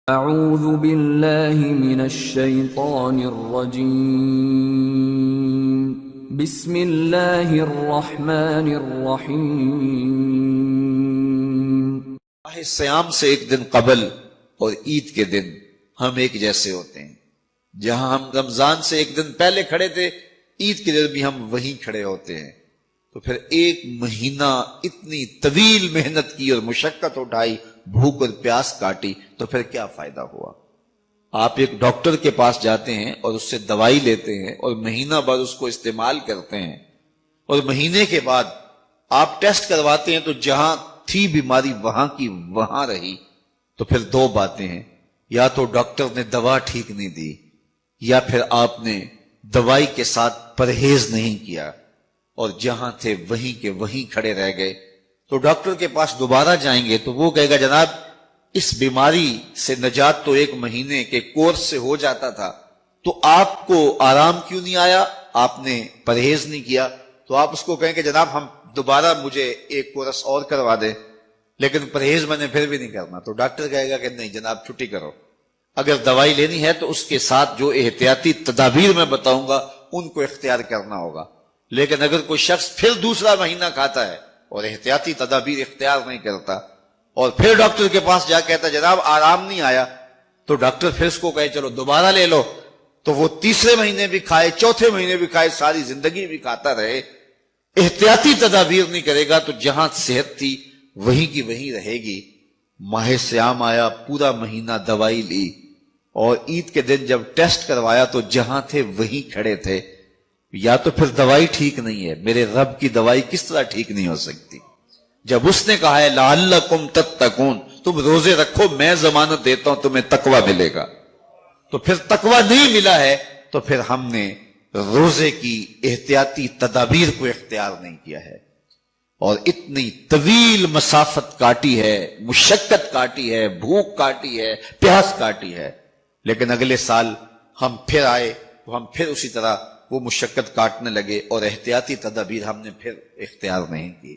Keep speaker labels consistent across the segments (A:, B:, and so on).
A: اعوذ باللہ من الشیطان الرجیم بسم اللہ الرحمن الرحیم۔
B: ماہ سیام سے ایک دن قبل اور عید کے دن ہم ایک جیسے ہوتے ہیں۔ جہاں ہم رمضان سے ایک دن پہلے کھڑے تھے، عید کے دن بھی ہم وہیں کھڑے ہوتے ہیں۔ تو پھر ایک مہینہ اتنی طویل محنت کی اور مشقت اٹھائی، بھوک اور پیاس کاٹی، تو پھر کیا فائدہ ہوا؟ آپ ایک ڈاکٹر کے پاس جاتے ہیں اور اس سے دوائی لیتے ہیں اور مہینہ بعد اس کو استعمال کرتے ہیں، اور مہینے کے بعد آپ ٹیسٹ کرواتے ہیں تو جہاں تھی بیماری وہاں کی وہاں رہی۔ تو پھر دو باتیں ہیں، یا تو ڈاکٹر نے دوا ٹھیک نہیں دی، یا پھر آپ نے دوائی کے ساتھ پرہیز نہیں کیا اور جہاں تھے وہیں کے وہیں کھڑے رہ گئے۔ تو ڈاکٹر کے پاس دوبارہ جائیں گے تو وہ کہے گا جناب اس بیماری سے نجات تو ایک مہینے کے کورس سے ہو جاتا تھا، تو آپ کو آرام کیوں نہیں آیا؟ آپ نے پرہیز نہیں کیا۔ تو آپ اس کو کہیں کہ جناب ہم دوبارہ مجھے ایک کورس اور کروا دیں، لیکن پرہیز میں نے پھر بھی نہیں کرنا۔ تو ڈاکٹر کہے گا کہ نہیں جناب چھٹی کرو، اگر دوائی لینی ہے تو اس کے ساتھ جو احتیاطی تدابیر میں بتاؤں گا ان کو اختیار کرنا ہوگا۔ لیکن اگر کوئی شخص پھر دوسرا مہینہ کھاتا ہے اور احتیاطی تدابیر اختیار نہیں کرتا اور پھر ڈاکٹر کے پاس جا کہتا جناب آرام نہیں آیا، تو ڈاکٹر پھر اس کو کہے چلو دوبارہ لے لو، تو وہ تیسرے مہینے بھی کھائے، چوتھے مہینے بھی کھائے، ساری زندگی بھی کھاتا رہے، احتیاطی تدابیر نہیں کرے گا تو جہاں صحت تھی وہیں کی وہیں رہے گی۔ ماہ سیام آیا، پورا مہینہ دوائی لی، اور عید کے دن جب ٹیسٹ کروایا تو جہاں تھے وہیں کھڑے تھے۔ یا تو پھر دوائی ٹھیک نہیں ہے، میرے رب کی دوائی کس طرح ٹھیک نہیں ہو سکتی؟ جب اس نے کہا ہے لعلکم تتقون، تم روزے رکھو میں ضمانت دیتا ہوں تمہیں تقوی ملے گا، تو پھر تقوی نہیں ملا ہے تو پھر ہم نے روزے کی احتیاطی تدابیر کو اختیار نہیں کیا ہے، اور اتنی طویل مسافت کاٹی ہے، مشقت کاٹی ہے، بھوک کاٹی ہے، پیاس کاٹی ہے، لیکن اگلے سال ہم پھر آئے تو ہم پھر اسی طرح وہ مشقت کاٹنے لگے اور احتیاطی تدابیر ہم نے پھر اختیار نہیں کی۔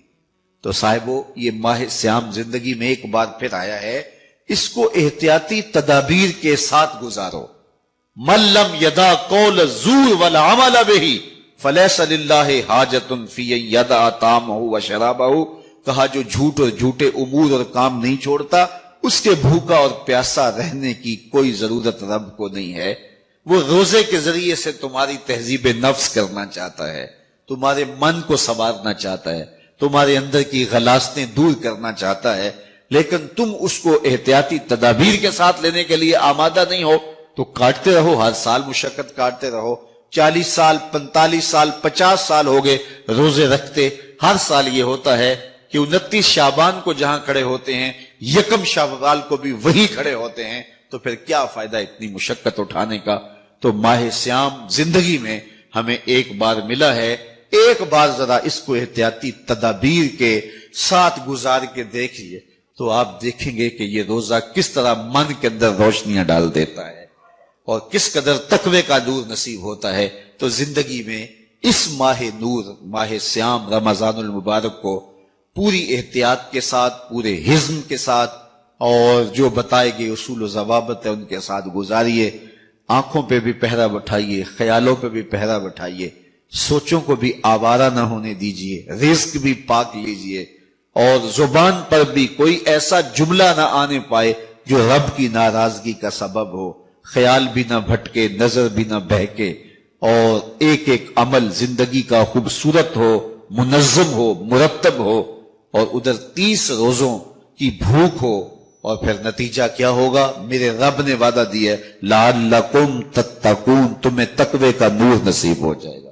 B: تو صاحبو، یہ ماہ سیام زندگی میں ایک بار پھر آیا ہے، اس کو احتیاطی تدابیر کے ساتھ گزارو۔ من لم یدع قول الزور والعمل بہ فلیس للہ حاجۃ فی ان یدع طعامہ وشرابہ، کہا جو جھوٹ اور جھوٹے امور اور کام نہیں چھوڑتا اس کے بھوکا اور پیاسا رہنے کی کوئی ضرورت رب کو نہیں ہے۔ وہ روزے کے ذریعے سے تمہاری تہذیب نفس کرنا چاہتا ہے، تمہارے من کو سنوارنا چاہتا ہے، تمہارے اندر کی غلاظتیں دور کرنا چاہتا ہے، لیکن تم اس کو احتیاطی تدابیر کے ساتھ لینے کے لیے آمادہ نہیں ہو تو کاٹتے رہو، ہر سال مشقت کاٹتے رہو۔ 40 سال 45 سال 50 سال ہو گئے روزے رکھتے، ہر سال یہ ہوتا ہے کہ 29 شعبان کو جہاں کھڑے ہوتے ہیں 1 شوال کو بھی وہی کھڑے ہوتے ہیں، تو پھر کیا فائدہ اتنی مشقت اٹھانے کا؟ تو ماہ سیام زندگی میں ہمیں ایک بار ملا ہے، ایک بار ذرا اس کو احتیاطی تدابیر کے ساتھ گزار کے دیکھیے تو آپ دیکھیں گے کہ یہ روزہ کس طرح من کے اندر روشنیاں ڈال دیتا ہے اور کس قدر تقوی کا نور نصیب ہوتا ہے۔ تو زندگی میں اس ماہ نور، ماہ سیام رمضان المبارک کو پوری احتیاط کے ساتھ، پورے حزم کے ساتھ، اور جو بتائے گئے اصول و ضوابط ہے ان کے ساتھ گزاریے۔ آنکھوں پہ بھی پہرا بٹھائیے، خیالوں پہ بھی پہرا بٹھائیے، سوچوں کو بھی آوارہ نہ ہونے دیجیے، رزق بھی پاک لیجیے، اور زبان پر بھی کوئی ایسا جملہ نہ آنے پائے جو رب کی ناراضگی کا سبب ہو، خیال بھی نہ بھٹکے، نظر بھی نہ بہکے، اور ایک ایک عمل زندگی کا خوبصورت ہو، منظم ہو، مرتب ہو، اور ادھر 30 روزوں کی بھوک ہو، اور پھر نتیجہ کیا ہوگا؟ میرے رب نے وعدہ دیا ہے لعلکم تتقون، تمہیں تقوی کا نور نصیب ہو جائے گا،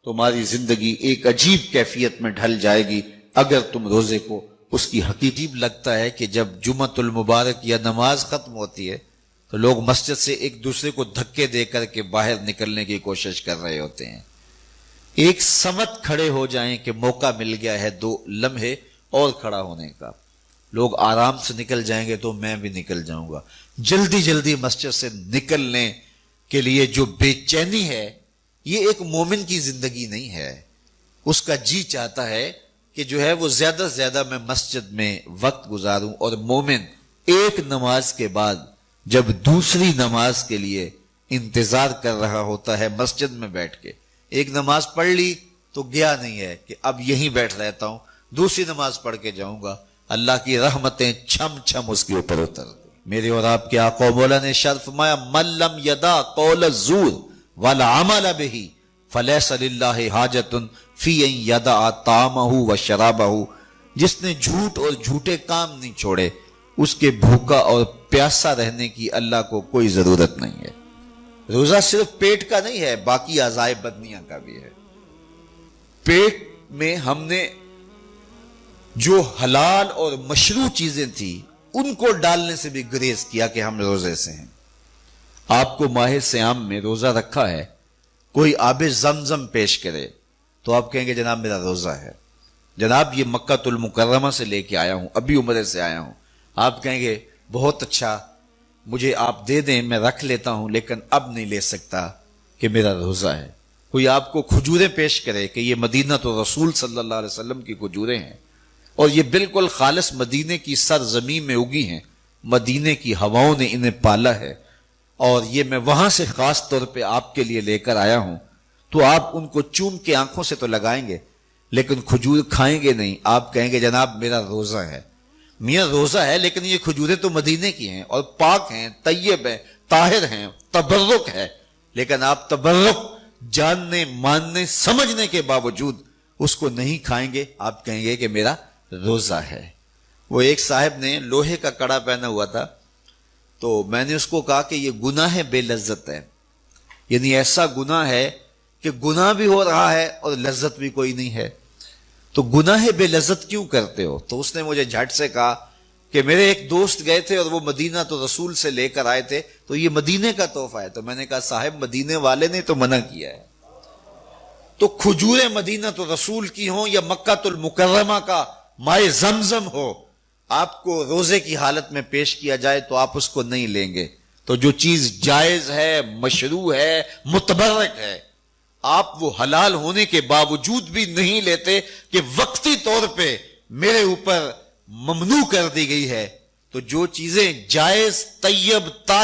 B: تمہاری زندگی ایک عجیب کیفیت میں ڈھل جائے گی اگر تم روزے کو اس کی حقیقی لگتا ہے کہ جب جمعۃ المبارک یا نماز ختم ہوتی ہے تو لوگ مسجد سے ایک دوسرے کو دھکے دے کر کے باہر نکلنے کی کوشش کر رہے ہوتے ہیں، ایک سمت کھڑے ہو جائیں کہ موقع مل گیا ہے 2 لمحے اور کھڑا ہونے کا، لوگ آرام سے نکل جائیں گے تو میں بھی نکل جاؤں گا۔ جلدی جلدی مسجد سے نکلنے کے لیے جو بے چینی ہے، یہ ایک مومن کی زندگی نہیں ہے۔ اس کا جی چاہتا ہے کہ جو ہے وہ زیادہ سے زیادہ میں مسجد میں وقت گزاروں، اور مومن ایک نماز کے بعد جب دوسری نماز کے لیے انتظار کر رہا ہوتا ہے مسجد میں بیٹھ کے. ایک نماز پڑھ لی تو گیا نہیں ہے کہ اب یہیں بیٹھ رہتا ہوں, دوسری نماز پڑھ کے جاؤں گا. اللہ کی رحمتیں چھم چھم اس کے اوپر اتر گئی. میرے اور آپ کے آقا و مولا نے ارشاد فرمایا من لم یدع قول الزور والعمل به فلیس للہ حاجۃ فی ان یدع طعامہ و شرابہ. جس نے جھوٹ اور جھوٹے کام نہیں چھوڑے اس کے بھوکا اور پیاسا رہنے کی اللہ کو کوئی ضرورت نہیں ہے. روزہ صرف پیٹ کا نہیں ہے, باقی اعضائے بدنیاں کا بھی ہے. پیٹ میں ہم نے جو حلال اور مشروع چیزیں تھی ان کو ڈالنے سے بھی گریز کیا کہ ہم روزے سے ہیں. آپ کو ماہ صیام میں روزہ رکھا ہے, کوئی آب زمزم پیش کرے تو آپ کہیں گے جناب میرا روزہ ہے. جناب یہ مکہ المکرمہ سے لے کے آیا ہوں, ابھی عمرے سے آیا ہوں. آپ کہیں گے بہت اچھا, مجھے آپ دے دیں میں رکھ لیتا ہوں, لیکن اب نہیں لے سکتا کہ میرا روزہ ہے. کوئی آپ کو کھجوریں پیش کرے کہ یہ مدینہ تو رسول صلی اللہ علیہ وسلم کی کھجوریں ہیں اور یہ بالکل خالص مدینے کی سرزمین میں اگی ہیں, مدینے کی ہواؤں نے انہیں پالا ہے اور یہ میں وہاں سے خاص طور پہ آپ کے لیے لے کر آیا ہوں, تو آپ ان کو چوم کے آنکھوں سے تو لگائیں گے لیکن کھجور کھائیں گے نہیں. آپ کہیں گے جناب میرا روزہ ہے. میاں روزہ ہے لیکن یہ کھجوریں تو مدینے کی ہیں اور پاک ہیں, طیب ہیں, طاہر ہیں, تبرک ہے, لیکن آپ تبرک جاننے ماننے سمجھنے کے باوجود اس کو نہیں کھائیں گے. آپ کہیں گے کہ میرا روزہ ہے. وہ ایک صاحب نے لوہے کا کڑا پہنا ہوا تھا, تو میں نے اس کو کہا کہ یہ گناہ بے لذت ہے, یعنی ایسا گناہ ہے کہ گناہ بھی ہو رہا ہے اور لذت بھی کوئی نہیں ہے, تو گناہ بے لذت کیوں کرتے ہو؟ تو اس نے مجھے جھٹ سے کہا کہ میرے ایک دوست گئے تھے اور وہ مدینہ تو رسول سے لے کر آئے تھے, تو یہ مدینے کا تحفہ ہے. تو میں نے کہا صاحب مدینے والے نے تو منع کیا ہے, تو کھجوریں مدینہ تو رسول کی ہوں یا مکہ المکرمہ کا مائے زمزم ہو, آپ کو روزے کی حالت میں پیش کیا جائے تو آپ اس کو نہیں لیں گے. تو جو چیز جائز ہے, مشروع ہے, متبرک ہے, آپ وہ حلال ہونے کے باوجود بھی نہیں لیتے کہ وقتی طور پہ میرے اوپر ممنوع کر دی گئی ہے. تو جو چیزیں جائز, طیب, طاہر